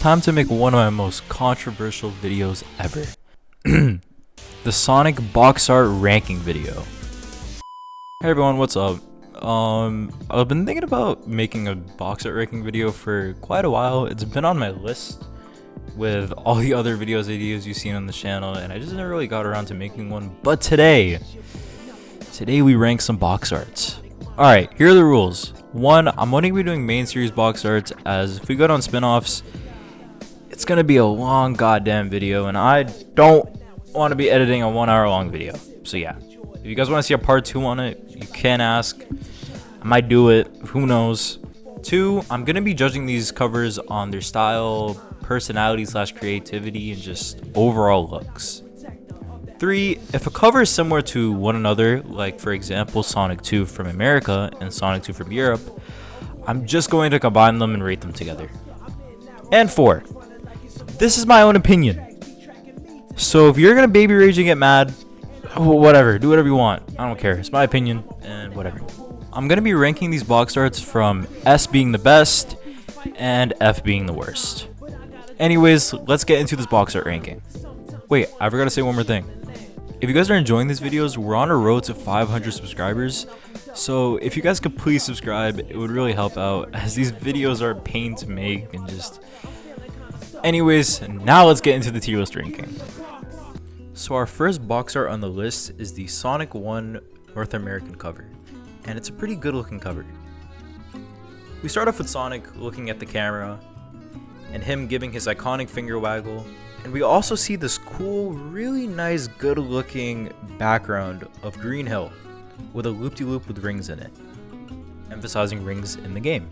time to make one of my most controversial videos ever. The Sonic box art ranking video. Hey everyone, what's up? I've been thinking about making a box art ranking video for quite a while. It's been on my list with all the other videos you've seen on the channel, and I just never really got around to making one. But today we rank some box arts. Alright, here are the rules. 1, I'm only going to be doing main series box arts, as if we go down spin-offs, it's going to be a long goddamn video, and I don't want to be editing a 1 hour long video. So yeah, if you guys want to see a part 2 on it, you can ask. I might do it, who knows. 2, I'm going to be judging these covers on their style, personality / creativity, and just overall looks. 3, if a cover is similar to one another, like for example Sonic 2 from America and Sonic 2 from Europe, I'm just going to combine them and rate them together. And 4, this is my own opinion. So if you're gonna baby rage and get mad, whatever, do whatever you want. I don't care. It's my opinion and whatever. I'm gonna be ranking these box arts from S being the best and F being the worst. Anyways, let's get into this box art ranking. Wait, I forgot to say one more thing. If you guys are enjoying these videos, we're on a road to 500 subscribers. So if you guys could please subscribe, it would really help out, as these videos are a pain to make and just... Anyways, now let's get into the tier list ranking. So our first box art on the list is the Sonic 1 North American cover, and it's a pretty good looking cover. We start off with Sonic looking at the camera and him giving his iconic finger waggle, and we also see this cool, really nice, good looking background of Green Hill with a loop-de-loop with rings in it, emphasizing rings in the game.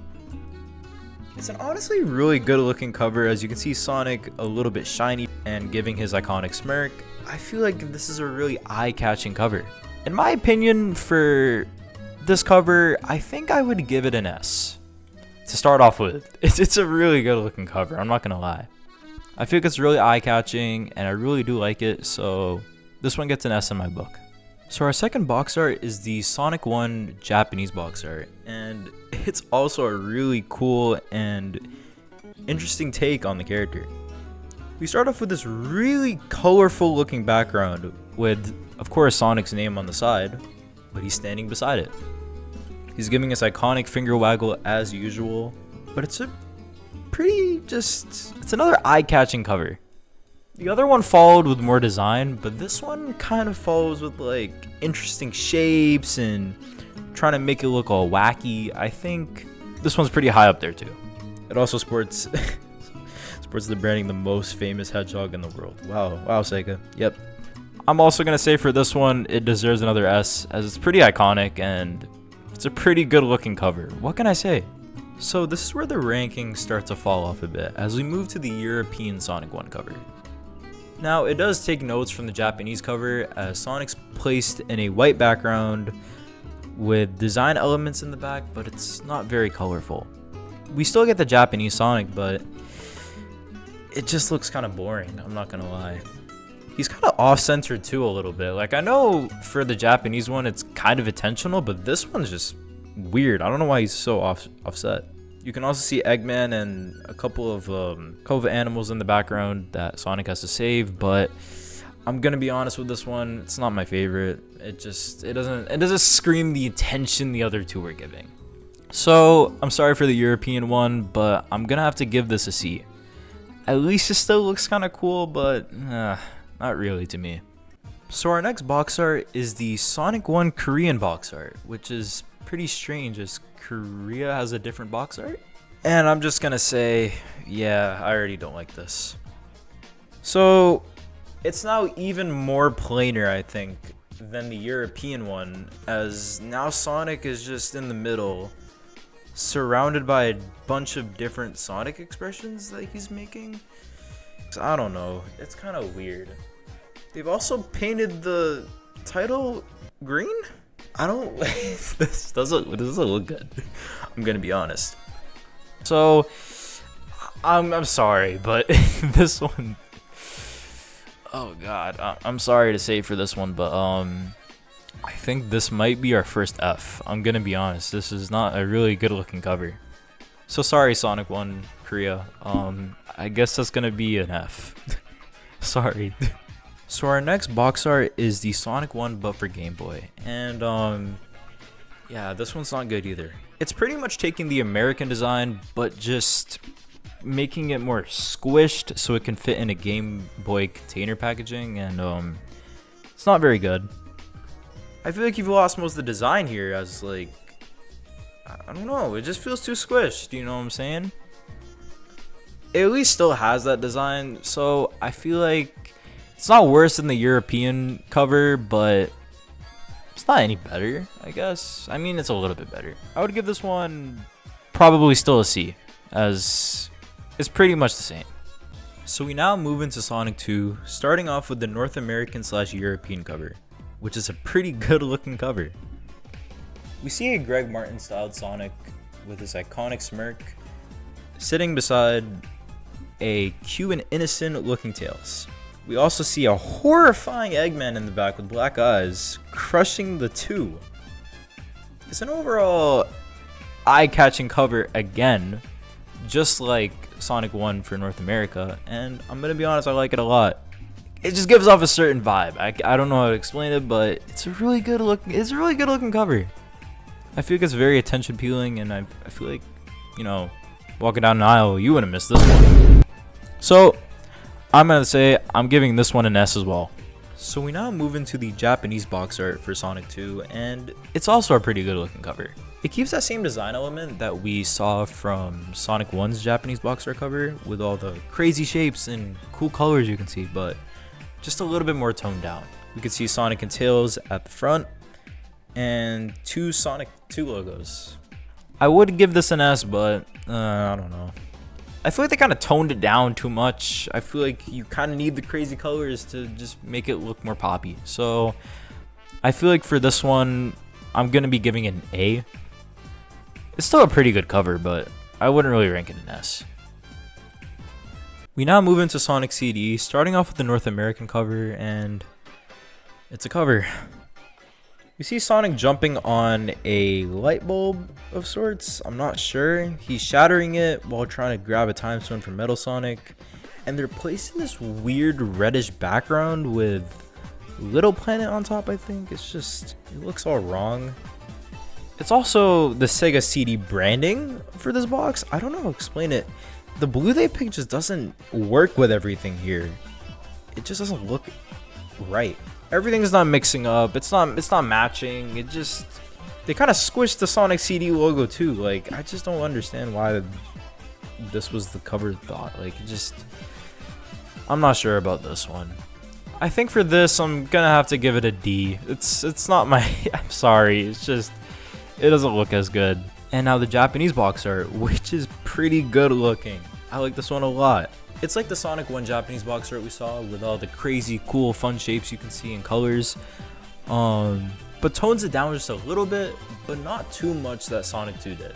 It's an honestly really good looking cover, as you can see Sonic a little bit shiny and giving his iconic smirk. I feel like this is a really eye-catching cover. In my opinion, for this cover, I think I would give it an S. To start off with, it's a really good looking cover, I'm not gonna lie. I feel like it's really eye-catching and I really do like it, so this one gets an S in my book. So our second box art is the Sonic 1 Japanese box art, and it's also a really cool and interesting take on the character. We start off with this really colorful looking background with, of course, Sonic's name on the side, but he's standing beside it. He's giving us iconic finger waggle as usual, but it's a pretty it's another eye-catching cover. The other one followed with more design, but this one kind of follows with like interesting shapes and trying to make it look all wacky. I think this one's pretty high up there too. It also sports the branding the most famous hedgehog in the world. Wow, Sega. Yep. I'm also gonna say for this one, it deserves another S, as it's pretty iconic and it's a pretty good looking cover. What can I say? So this is where the rankings start to fall off a bit as we move to the European Sonic 1 cover. Now it does take notes from the Japanese cover, as Sonic's placed in a white background with design elements in the back, but it's not very colorful. We still get the Japanese Sonic, but it just looks kind of boring, I'm not gonna lie. He's kind of off-center too a little bit. Like, I know for the Japanese one it's kind of intentional, but this one's just weird. I don't know why he's so offset. You can also see Eggman and a couple of animals in the background that Sonic has to save, but I'm gonna be honest with this one, it's not my favorite. It doesn't scream the attention the other two are giving. So I'm sorry for the European one, but I'm gonna have to give this a C. At least it still looks kind of cool, but not really to me. So our next box art is the Sonic 1 Korean box art, which is pretty strange as Korea has a different box art. And I'm just gonna say, yeah, I already don't like this. So it's now even more plainer, I think, than the European one, as now Sonic is just in the middle, surrounded by a bunch of different Sonic expressions that he's making. I don't know, it's kind of weird. They've also painted the title green? I don't this doesn't look good. I'm gonna be honest. So I'm sorry, but this one, oh god, I'm sorry to say for this one, but I think this might be our first F. I'm gonna be honest, this is not a really good looking cover. So sorry, Sonic 1 Korea. I guess that's gonna be an F. Sorry. So our next box art is the Sonic one, but for Game Boy. And yeah, this one's not good either. It's pretty much taking the American design, but just making it more squished so it can fit in a Game Boy container packaging, and it's not very good. I feel like you've lost most of the design here, as like, I don't know, it just feels too squished, you know what I'm saying? It at least still has that design, so I feel like it's not worse than the European cover, but it's not any better, I guess. I mean, it's a little bit better. I would give this one probably still a C, as it's pretty much the same. So we now move into Sonic 2, starting off with the North American / European cover, which is a pretty good looking cover. We see a Greg Martin styled Sonic with his iconic smirk sitting beside a cute and innocent looking Tails. We also see a horrifying Eggman in the back with black eyes crushing the 2. It's an overall eye-catching cover again, just like Sonic 1 for North America, and I'm gonna be honest, I like it a lot. It just gives off a certain vibe. I don't know how to explain it, but it's a really good looking cover. I feel like it's very attention appealing, and I feel like, you know, walking down an aisle, you wouldn't miss this one. So I'm gonna say I'm giving this one an S as well. So we now move into the Japanese box art for Sonic 2, and it's also a pretty good looking cover. It keeps that same design element that we saw from Sonic 1's Japanese box art cover, with all the crazy shapes and cool colors you can see, but just a little bit more toned down. We could see Sonic and Tails at the front, and 2 Sonic 2 logos. I would give this an S, but I don't know. I feel like they kind of toned it down too much. I feel like you kind of need the crazy colors to just make it look more poppy. So I feel like for this one, I'm going to be giving it an A. It's still a pretty good cover, but I wouldn't really rank it an S. We now move into Sonic CD, starting off with the North American cover, and it's a cover. We see Sonic jumping on a light bulb of sorts. I'm not sure. He's shattering it while trying to grab a time stone from Metal Sonic, and they're placing this weird reddish background with Little Planet on top, I think. It's just, it looks all wrong. It's also the Sega CD branding for this box. I don't know how to explain it. The blue they picked just doesn't work with everything here. It just doesn't look right. Everything's not mixing up. It's not matching. It just, they kind of squished the Sonic CD logo too. Like, I just don't understand why this was the cover thought. Like, it just, I'm not sure about this one. I think for this, I'm gonna have to give it a D. It's not my, I'm sorry. It's just, it doesn't look as good. And now the Japanese box art, which is pretty good looking. I like this one a lot. It's like the Sonic 1 Japanese box art we saw, with all the crazy, cool, fun shapes you can see in colors. But tones it down just a little bit, but not too much that Sonic 2 did.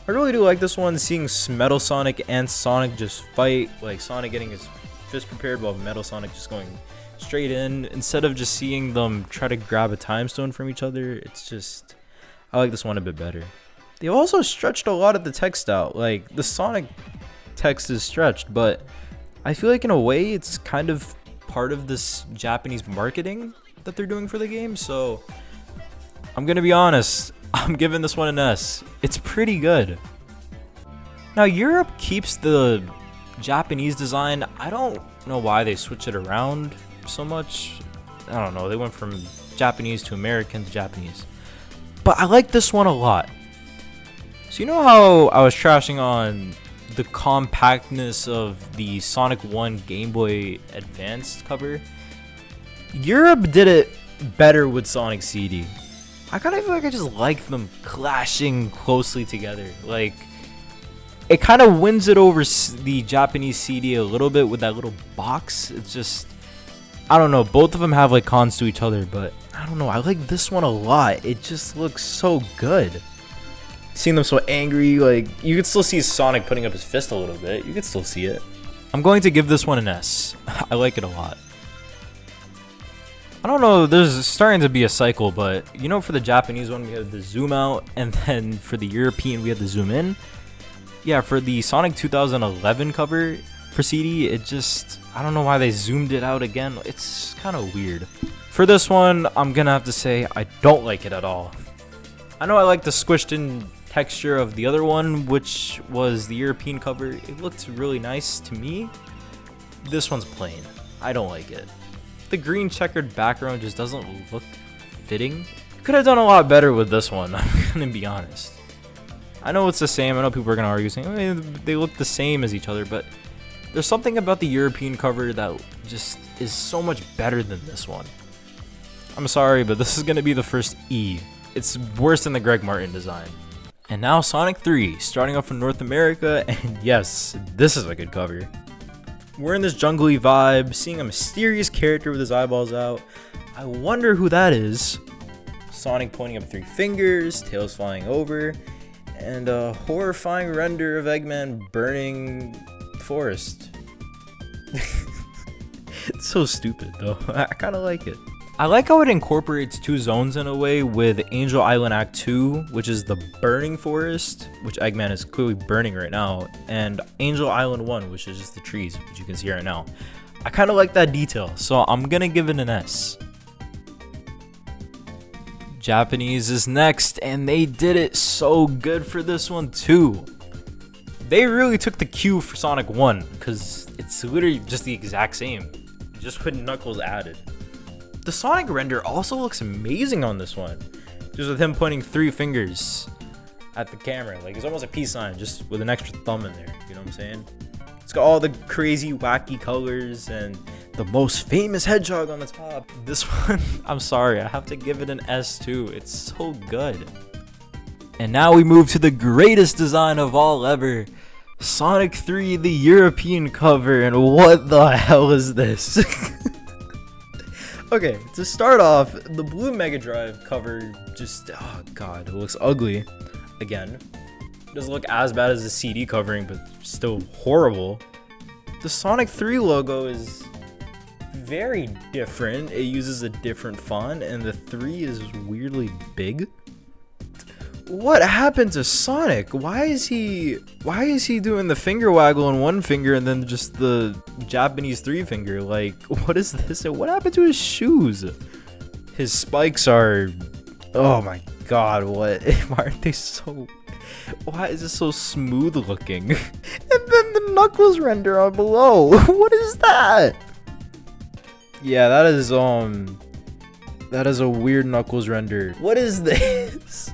I really do like this one, seeing Metal Sonic and Sonic just fight, like Sonic getting his fist prepared while Metal Sonic just going straight in, instead of just seeing them try to grab a time stone from each other. It's just, I like this one a bit better. They also stretched a lot of the text out. Like, the Sonic text is stretched, but I feel like in a way it's kind of part of this Japanese marketing that they're doing for the game. So I'm gonna be honest, I'm giving this one an S. It's pretty good. Now Europe keeps the Japanese design. I don't know why they switch it around so much. I don't know, they went from Japanese to American to Japanese, but I like this one a lot. So you know how I was trashing on the compactness of the Sonic 1 Game Boy Advanced cover? Europe did it better with Sonic CD. I kind of feel like I just like them clashing closely together. Like, it kind of wins it over the Japanese CD a little bit with that little box. It's just, I don't know, both of them have like cons to each other, but I don't know, I like this one a lot. It just looks so good. Seeing them so angry, like, you could still see Sonic putting up his fist a little bit. You could still see it. I'm going to give this one an S. I like it a lot. I don't know, there's starting to be a cycle, but you know, for the Japanese one we have the zoom out, and then for the European we have the zoom in. Yeah, for the Sonic 2011 cover for CD, it just, I don't know why they zoomed it out again. It's kind of weird. For this one, I'm gonna have to say I don't like it at all. I know I like the squished in texture of the other one, which was the European cover. It looked really nice to me. This one's plain. I don't like it. The green checkered background just doesn't look fitting. Could have done a lot better with this one, I'm gonna be honest. I know it's the same. I know people are gonna argue saying, "Oh, they look the same as each other," but there's something about the European cover that just is so much better than this one. I'm sorry, but this is gonna be the first E. It's worse than the Greg Martin design. And now Sonic 3, starting off from North America, and yes, this is a good cover. We're in this jungly vibe, seeing a mysterious character with his eyeballs out. I wonder who that is. Sonic pointing up 3 fingers, Tails flying over, and a horrifying render of Eggman burning the forest. It's so stupid though. I kind of like it. I like how it incorporates 2 zones in a way, with Angel Island Act 2, which is the burning forest, which Eggman is clearly burning right now, and Angel Island 1, which is just the trees, which you can see right now. I kind of like that detail, so I'm gonna give it an S. Japanese is next, and they did it so good for this one too. They really took the cue for Sonic 1, because it's literally just the exact same, just with Knuckles added. The Sonic render also looks amazing on this one, just with him pointing 3 fingers at the camera. Like, it's almost a peace sign, just with an extra thumb in there, you know what I'm saying? It's got all the crazy wacky colors and the most famous hedgehog on the top. This one, I'm sorry, I have to give it an S too. It's so good. And now we move to the greatest design of all ever, Sonic 3, the European cover, and what the hell is this? Okay, to start off, the blue Mega Drive cover just, oh god, it looks ugly. Again, it doesn't look as bad as the CD covering, but still horrible. The Sonic 3 logo is very different. It uses a different font, and the 3 is weirdly big. What happened to Sonic? Why is he doing the finger waggle on one finger and then just the Japanese 3 finger? Like, what is this? What happened to his shoes? His spikes are, oh my god, what? Why aren't they so, why is it so smooth looking? And then the Knuckles render on below. What is that? Yeah, that is a weird Knuckles render. What is this?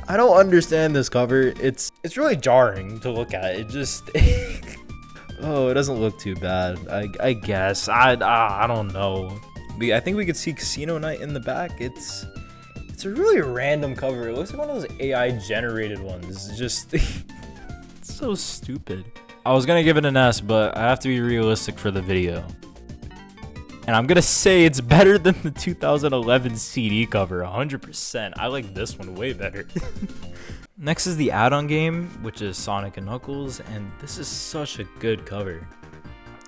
I don't understand this cover. It's really jarring to look at. It just oh, it doesn't look too bad. I guess. I don't know. I think we could see Casino Night in the back. It's a really random cover. It looks like one of those AI generated ones. It's just it's so stupid. I was gonna give it an S, but I have to be realistic for the video. And I'm gonna say it's better than the 2011 CD cover, 100%. I like this one way better. Next is the add-on game, which is Sonic and Knuckles, and this is such a good cover.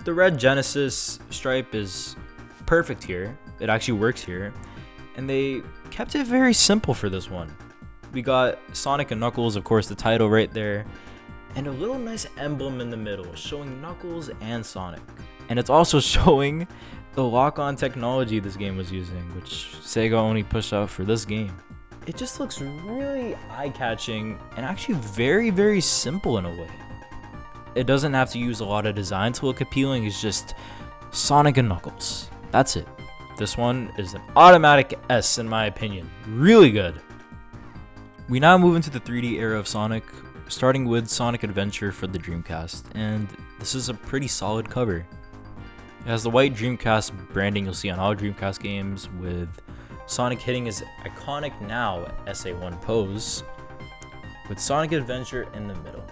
The red Genesis stripe is perfect here. It actually works here. And they kept it very simple for this one. We got Sonic and Knuckles, of course, the title right there, and a little nice emblem in the middle showing Knuckles and Sonic. And it's also showing the lock-on technology this game was using, which Sega only pushed out for this game. It just looks really eye-catching and actually very, very simple in a way. It doesn't have to use a lot of design to look appealing. It's just Sonic and Knuckles. That's it. This one is an automatic S in my opinion. Really good. We now move into the 3D era of Sonic, starting with Sonic Adventure for the Dreamcast, and this is a pretty solid cover. It has the white Dreamcast branding you'll see on all Dreamcast games, with Sonic hitting his iconic now SA1 pose, with Sonic Adventure in the middle.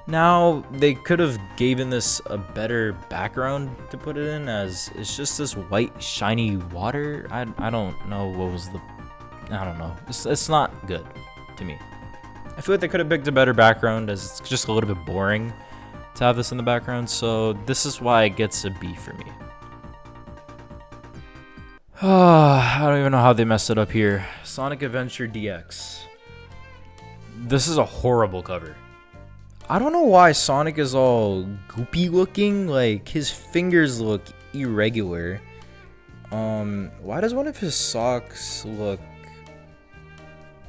Now, they could have given this a better background to put it in, as it's just this white shiny water. I don't know what was the, I don't know. It's not good to me. I feel like they could have picked a better background, as it's just a little bit boring to have this in the background, so this is why it gets a B for me. I don't even know how they messed it up here. Sonic Adventure DX. This is a horrible cover. I don't know why Sonic is all goopy looking. Like, his fingers look irregular. Why does one of his socks look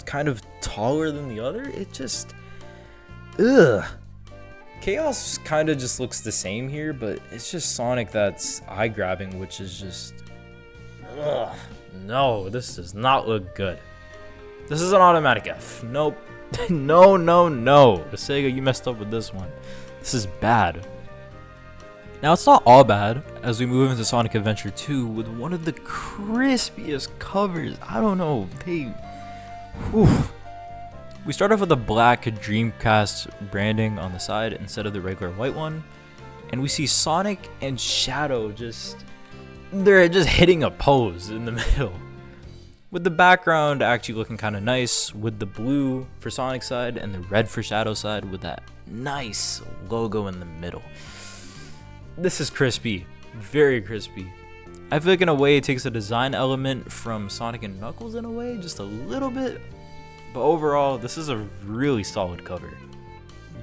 kind of taller than the other? It just, ugh. Chaos kind of just looks the same here, but it's just Sonic that's eye-grabbing, which is just, ugh. No, this does not look good. This is an automatic F. Nope. No. Sega, you messed up with this one. This is bad. Now, it's not all bad as we move into Sonic Adventure 2 with one of the crispiest covers. I don't know. We start off with a black Dreamcast branding on the side instead of the regular white one. And we see Sonic and Shadow they're just hitting a pose in the middle. With the background actually looking kind of nice with the blue for Sonic's side and the red for Shadow's side with that nice logo in the middle. This is crispy, very crispy. I feel like in a way it takes a design element from Sonic and Knuckles in a way, just a little bit. But overall, this is a really solid cover.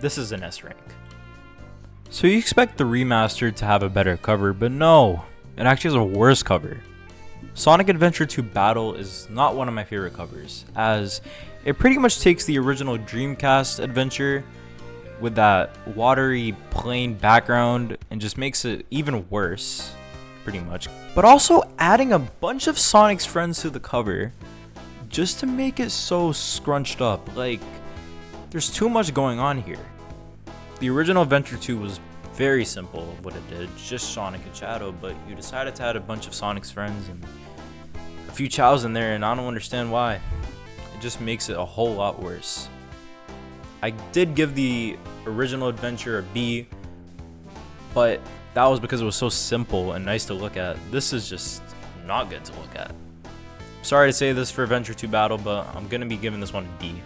This is an S rank. So you expect the remaster to have a better cover, but no, it actually has a worse cover. Sonic Adventure 2 Battle is not one of my favorite covers, as it pretty much takes the original Dreamcast adventure with that watery plain background and just makes it even worse, pretty much. But also adding a bunch of Sonic's friends to the cover just to make it so scrunched up. Like, there's too much going on here. The original Adventure 2 was very simple of what it did, just Sonic and Shadow, but you decided to add a bunch of Sonic's friends and a few Chows in there, and I don't understand why. It just makes it a whole lot worse. I did give the original adventure a B, but that was because it was so simple and nice to look at. This is just not good to look at. Sorry to say this for Adventure 2 Battle, but I'm going to be giving this one a D.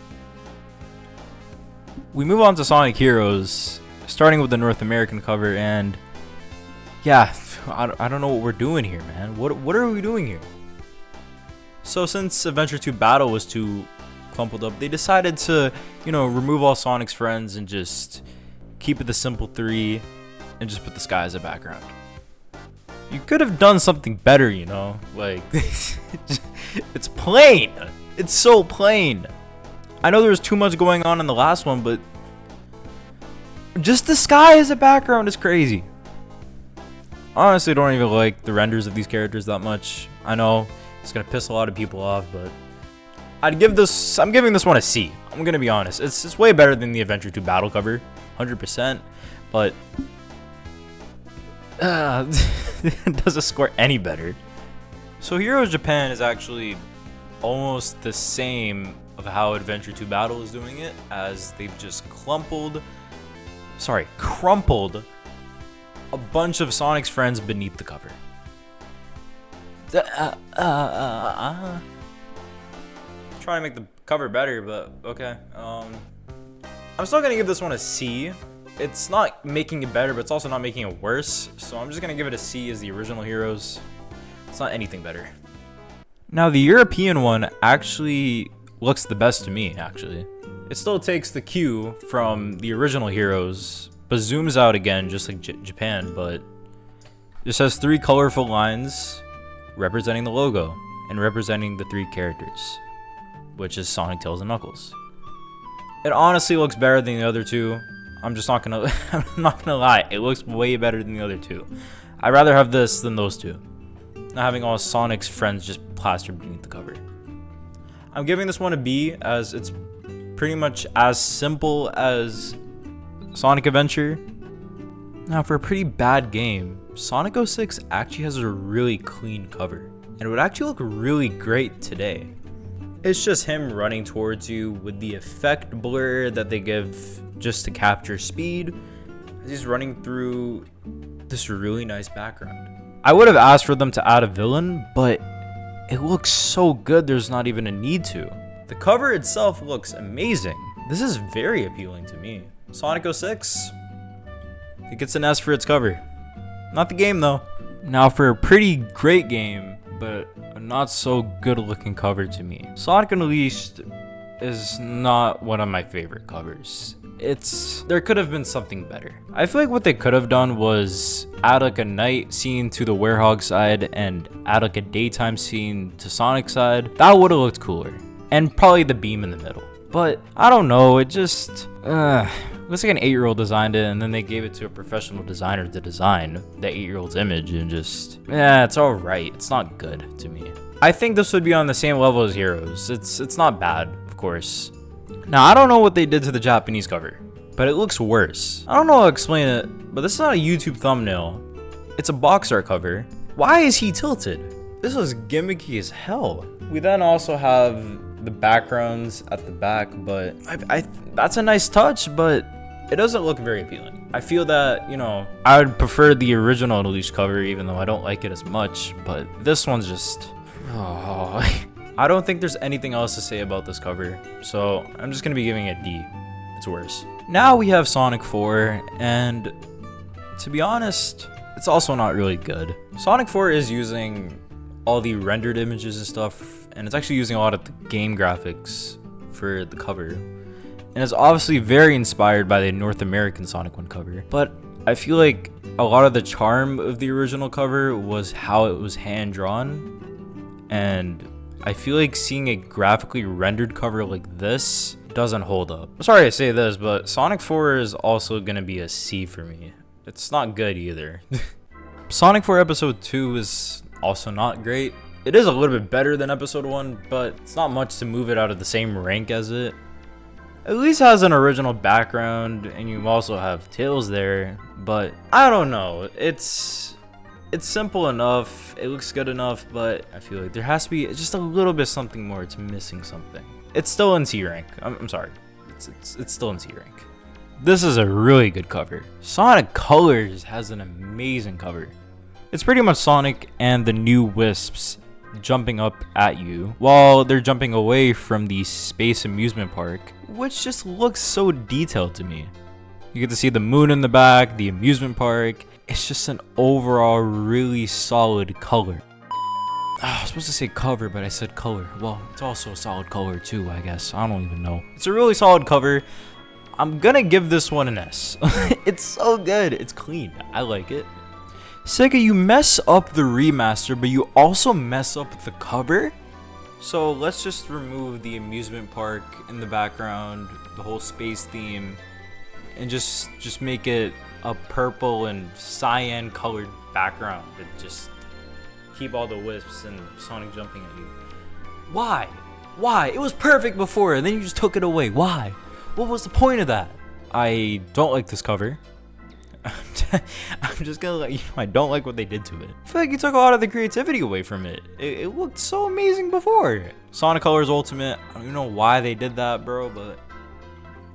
We move on to Sonic Heroes, starting with the North American cover, and yeah, I don't know what we're doing here, man. What are we doing here? So since Adventure 2 Battle was too crumpled up, they decided to, remove all Sonic's friends and just keep it the simple 3 and just put the sky as a background. You could have done something better, like it's plain. It's so plain. I know there was too much going on in the last one, but just the sky as a background is crazy. Honestly, I don't even like the renders of these characters that much. I know it's gonna piss a lot of people off, but I'm giving this one a C. I'm gonna be honest. It's way better than the Adventure 2 Battle cover, 100%. But it doesn't score any better. So Heroes Japan is actually almost the same of how Adventure 2 Battle is doing it, as they've just crumpled a bunch of Sonic's friends beneath the cover. Trying to make the cover better, but okay. I'm still gonna give this one a C. It's not making it better, but it's also not making it worse. So I'm just gonna give it a C as the original Heroes. It's not anything better. Now the European one actually looks the best to me, actually. It still takes the cue from the original Heroes, but zooms out again just like Japan, but just has 3 colorful lines representing the logo and representing the 3 characters, which is Sonic, Tails, and Knuckles. It honestly looks better than the other 2. I'm not gonna lie, it looks way better than the other 2. I'd rather have this than those 2. Not having all Sonic's friends just plastered beneath the cover. I'm giving this one a B, as it's pretty much as simple as Sonic Adventure. Now, for a pretty bad game, Sonic 06 actually has a really clean cover, and it would actually look really great today. It's just him running towards you with the effect blur that they give just to capture speed as he's running through this really nice background. I would have asked for them to add a villain, but it looks so good there's not even a need to. The cover itself looks amazing. This is very appealing to me. Sonic 06, it gets an S for its cover. Not the game though. Now for a pretty great game, but a not so good looking cover to me. Sonic Unleashed is not one of my favorite covers. there could have been something better. I feel like what they could have done was add like a night scene to the Werehog side and add like a daytime scene to Sonic's side. That would have looked cooler. And probably the beam in the middle. But I don't know, it just looks like an 8-year-old designed it, and then they gave it to a professional designer to design the 8-year-old's image, and just, it's all right. It's not good to me. I think this would be on the same level as Heroes. It's not bad, of course. Now, I don't know what they did to the Japanese cover, but it looks worse. I don't know how to explain it, but this is not a YouTube thumbnail. It's a box art cover. Why is he tilted? This was gimmicky as hell. We then also have the backgrounds at the back, but that's a nice touch, but it doesn't look very appealing. I feel that, you know, I would prefer the original Unleashed cover, even though I don't like it as much, but this one's just, I don't think there's anything else to say about this cover, so I'm just gonna be giving it D. It's worse. Now we have Sonic 4, and to be honest, it's also not really good. Sonic 4 is using all the rendered images and stuff, and it's actually using a lot of the game graphics for the cover, and it's obviously very inspired by the North American Sonic 1 cover, but I feel like a lot of the charm of the original cover was how it was hand drawn, and I feel like seeing a graphically rendered cover like this doesn't hold up. I'm sorry to say this, but Sonic 4 is also gonna be a C for me. It's not good either. Sonic 4 Episode 2 is also not great. It is a little bit better than Episode 1, but it's not much to move it out of the same rank as it. At least has an original background, and you also have Tails there, but I don't know. It's simple enough, it looks good enough, but I feel like there has to be just a little bit something more. It's missing something. It's still in C rank. I'm sorry. It's still in C rank. This is a really good cover. Sonic Colors has an amazing cover. It's pretty much Sonic and the new Wisps jumping up at you while they're jumping away from the space amusement park, which just looks so detailed to me. You get to see the moon in the back, the amusement park. It's just an overall really solid color. I was supposed to say cover, but I said color. Well, it's also a solid color too, I guess. I don't even know. It's a really solid cover. I'm gonna give this one an S. It's so good. It's clean. I like it. Sega, you mess up the remaster, but you also mess up the cover? So let's just remove the amusement park in the background, the whole space theme, and just make it a purple and cyan colored background, and just keep all the Wisps and Sonic jumping at you. Why? Why? It was perfect before, and then you just took it away. Why? What was the point of that? I don't like this cover. I'm just gonna let you know, I don't like what they did to it. I feel like you took a lot of the creativity away from it. It looked so amazing before. Sonic Colors Ultimate, I don't even know why they did that, bro, but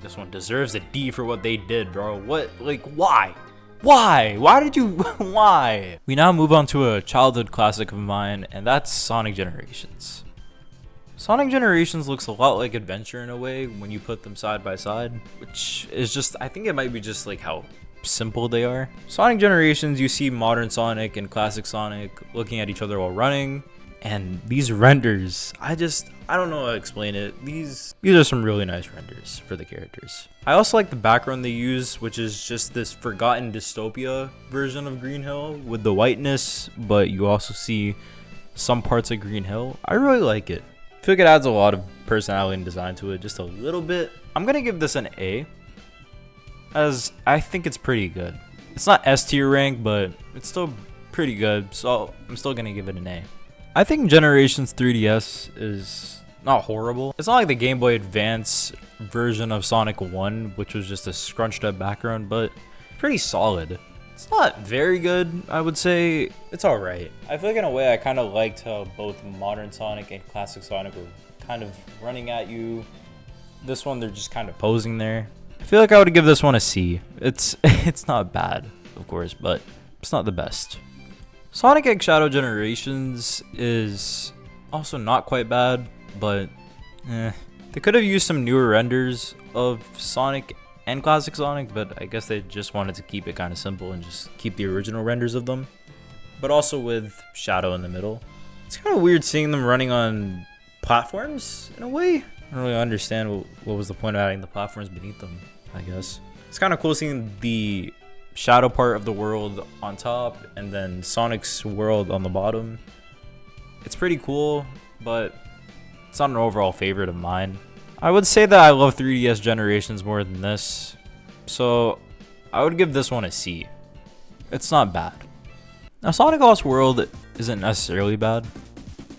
this one deserves a D for what they did, bro. What, like, why? Why did you, why? We now move on to a childhood classic of mine, and that's Sonic Generations. Sonic Generations looks a lot like Adventure in a way when you put them side by side, which is just, I think it might be just like how simple they are. Sonic Generations, you see modern Sonic and classic Sonic looking at each other while running, and these renders, I don't know how to explain it. These are some really nice renders for the characters. I also like the background they use, which is just this forgotten dystopia version of Green Hill with the whiteness, but you also see some parts of Green Hill. I really like it. I feel like it adds a lot of personality and design to it, just a little bit. I'm gonna give this an A, as I think it's pretty good. It's not S tier rank, but it's still pretty good, so I'm still gonna give it an A. I think Generations 3DS is not horrible. It's not like the Game Boy Advance version of Sonic 1, which was just a scrunched up background, but pretty solid. It's not very good, I would say. It's alright. I feel like in a way I kind of liked how both modern Sonic and classic Sonic were kind of running at you. This one, they're just kind of posing there. I feel like I would give this one a C. It's not bad, of course, but it's not the best. Sonic X Shadow Generations is also not quite bad, but they could have used some newer renders of Sonic and classic Sonic, but I guess they just wanted to keep it kind of simple and just keep the original renders of them, but also with Shadow in the middle. It's kind of weird seeing them running on platforms in a way. I don't really understand what was the point of adding the platforms beneath them. I guess. It's kind of cool seeing the shadow part of the world on top and then Sonic's world on the bottom. It's pretty cool, but it's not an overall favorite of mine. I would say that I love 3DS Generations more than this, so I would give this one a C. It's not bad. Now, Sonic Lost World isn't necessarily bad.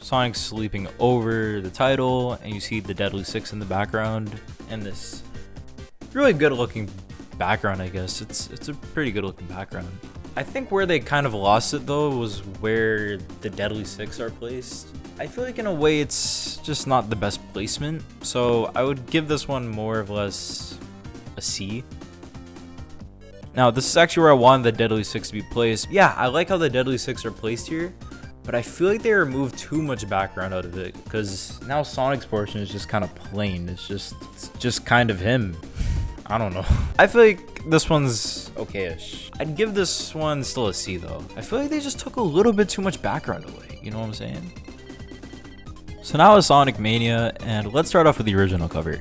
Sonic's sleeping over the title, and you see the Deadly Six in the background, and this really good looking background, I guess. It's a pretty good looking background. I think where they kind of lost it though was where the Deadly Six are placed. I feel like in a way it's just not the best placement, so I would give this one more or less a C. Now, this is actually where I wanted the Deadly Six to be placed. Yeah, I like how the Deadly Six are placed here, but I feel like they removed too much background out of it because now Sonic's portion is just kind of plain. It's just kind of him. I don't know. I feel like this one's okay-ish. I'd give this one still a C though. I feel like they just took a little bit too much background away. You know what I'm saying? So now it's Sonic Mania, and let's start off with the original cover.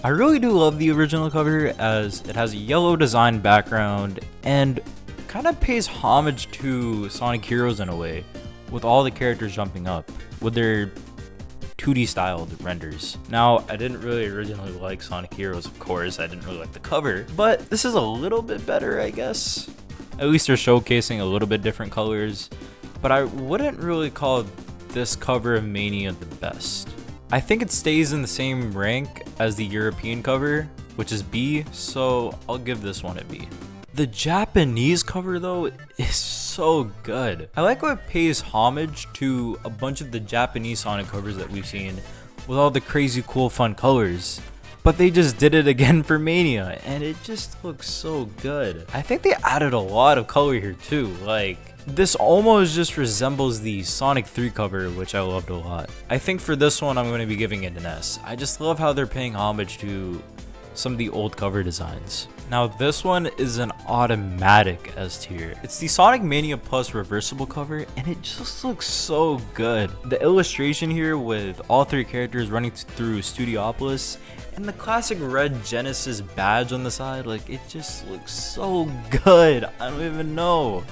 I really do love the original cover as it has a yellow design background and kind of pays homage to Sonic Heroes in a way, with all the characters jumping up with their 2D styled renders. Now, I didn't really originally like Sonic Heroes, of course. I didn't really like the cover, but this is a little bit better, I guess. At least they're showcasing a little bit different colors, but I wouldn't really call this cover of Mania the best. I think it stays in the same rank as the European cover, which is B, so I'll give this one a B. The Japanese cover though is so good. I like how it pays homage to a bunch of the Japanese Sonic covers that we've seen with all the crazy cool fun colors. But they just did it again for Mania and it just looks so good. I think they added a lot of color here too. Like, this almost just resembles the Sonic 3 cover, which I loved a lot. I think for this one, I'm going to be giving it an S. I just love how they're paying homage to some of the old cover designs. Now, this one is an automatic S tier. It's the Sonic Mania Plus reversible cover, and it just looks so good. The illustration here with all three characters running through Studiopolis, and the classic red Genesis badge on the side, like, it just looks so good. I don't even know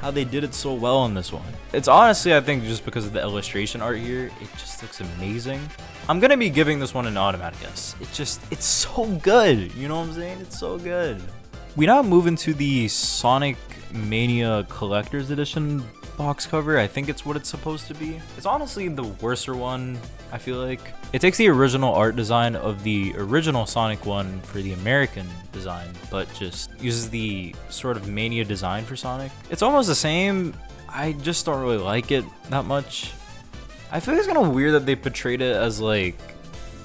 how they did it so well on this one. It's honestly, I think, just because of the illustration art here, it just looks amazing. I'm gonna be giving this one an automatic S. It's so good. You know what I'm saying? It's so good. We now move into the Sonic Mania Collector's Edition box cover. I think it's what it's supposed to be. It's honestly the worser one, I feel like. It takes the original art design of the original Sonic one for the American design, but just uses the sort of Mania design for Sonic. It's almost the same. I just don't really like it that much. I feel like it's kind of weird that they portrayed it as like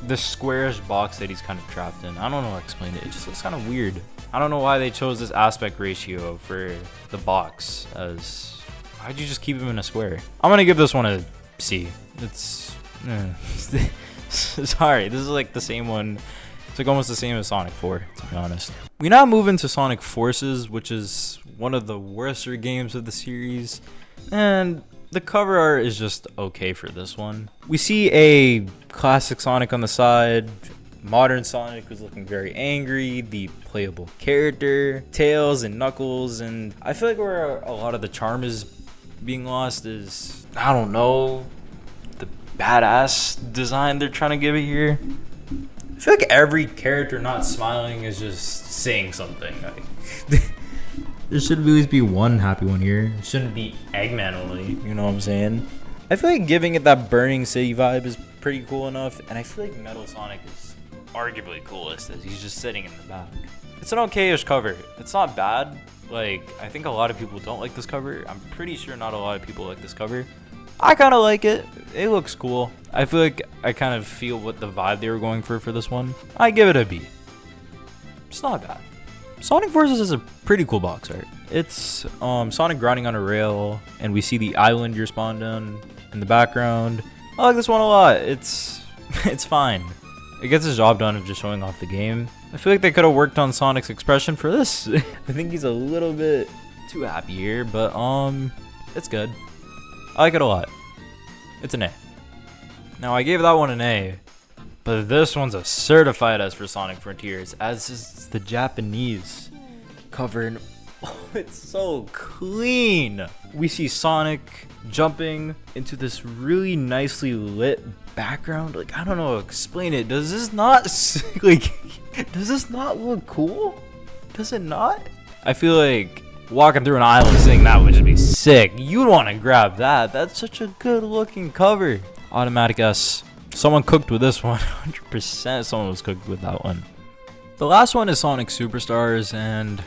the squarish box that he's kind of trapped in. I don't know how to explain it. It just looks kind of weird. I don't know why they chose this aspect ratio for the box as... Why'd you just keep him in a square? I'm gonna give this one a C. It's... Sorry, this is like the same one. It's like almost the same as Sonic 4, to be honest. We now move into Sonic Forces, which is one of the worser games of the series. And the cover art is just okay for this one. We see a classic Sonic on the side. Modern Sonic who's looking very angry, the playable character, Tails and Knuckles, and I feel like where a lot of the charm is being lost is, I don't know, the badass design they're trying to give it here. I feel like every character not smiling is just saying something. Like, there should at least be one happy one here. It shouldn't be Eggman only, you know what I'm saying? I feel like giving it that Burning City vibe is pretty cool enough, and I feel like Metal Sonic is arguably coolest as he's just sitting in the back. It's an okay-ish cover. It's not bad. Like, I think a lot of people don't like this cover. I'm pretty sure not a lot of people like this cover. I kind of like it. It looks cool. I feel like I kind of feel what the vibe they were going for this one. I give it a B. It's not bad. Sonic Forces is a pretty cool box art. It's Sonic grinding on a rail, and we see the island you're spawned on in the background. I like this one a lot. It's fine. It gets the job done of just showing off the game. I feel like they could have worked on Sonic's expression for this. I think he's a little bit too happy here, but it's good. I like it a lot. It's an A. Now, I gave that one an A, But this one's a certified S for Sonic Frontiers, as is the Japanese cover. And oh, it's so clean. We see Sonic jumping into this really nicely lit background. Like, I don't know how to explain it. Does this not does this not look cool? Does it not? I feel like walking through an island saying that would just be sick. You'd want to grab that. That's such a good looking cover. Automatic S. Someone cooked with this one. 100% someone was cooked with that one. The last one is Sonic Superstars, and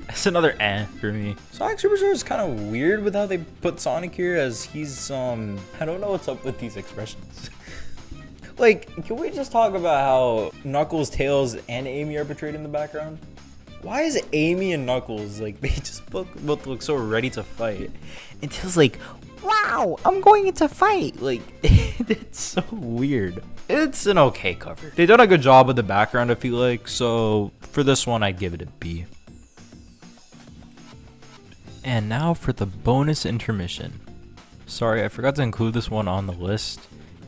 it's another for me. Sonic Superstars is kind of weird with how they put Sonic here, as he's I don't know what's up with these expressions. Like, can we just talk about how Knuckles, Tails, and Amy are portrayed in the background? Why is Amy and Knuckles, like, they just both look so ready to fight? And Tails like, wow, I'm going into fight. Like, it's so weird. It's an okay cover. They done a good job with the background, I feel like. So for this one, I'd give it a B. And now for the bonus intermission. Sorry, I forgot to include this one on the list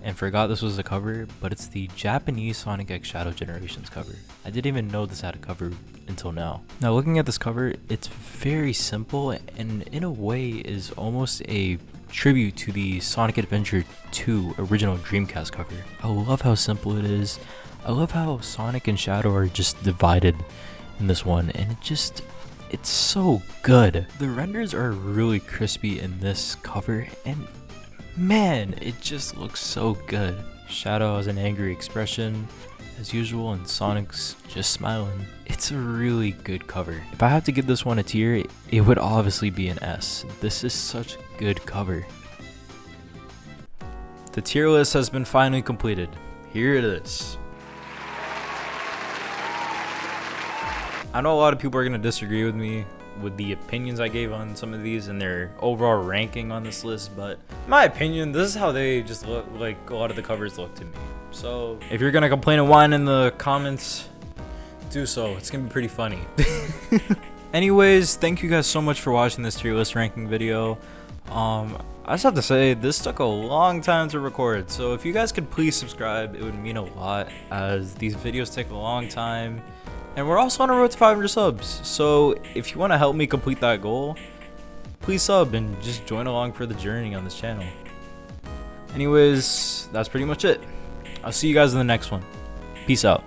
and forgot this was a cover, but it's the Japanese Sonic X Shadow Generations cover. I didn't even know this had a cover until now. Now looking at this cover, it's very simple and in a way is almost a tribute to the Sonic Adventure 2 original Dreamcast cover. I love how simple it is. I love how Sonic and Shadow are just divided in this one, and it's so good. The renders are really crispy in this cover, and man, it just looks so good. Shadow has an angry expression as usual, and Sonic's just smiling. It's a really good cover. If I have to give this one a tier, it would obviously be an S. This is such a good cover. The tier list has been finally completed. Here it is. I know a lot of people are going to disagree with me with the opinions I gave on some of these and their overall ranking on this list, but in my opinion, this is how they just look, like a lot of the covers look to me. So if you're gonna complain and whine in the comments, do so. It's gonna be pretty funny. Anyways, thank you guys so much for watching this tier list ranking video. I just have to say, this took a long time to record, so if you guys could please subscribe, it would mean a lot, as these videos take a long time. And we're also on a road to 500 subs, so if you want to help me complete that goal, please sub and just join along for the journey on this channel. Anyways, that's pretty much it. I'll see you guys in the next one. Peace out.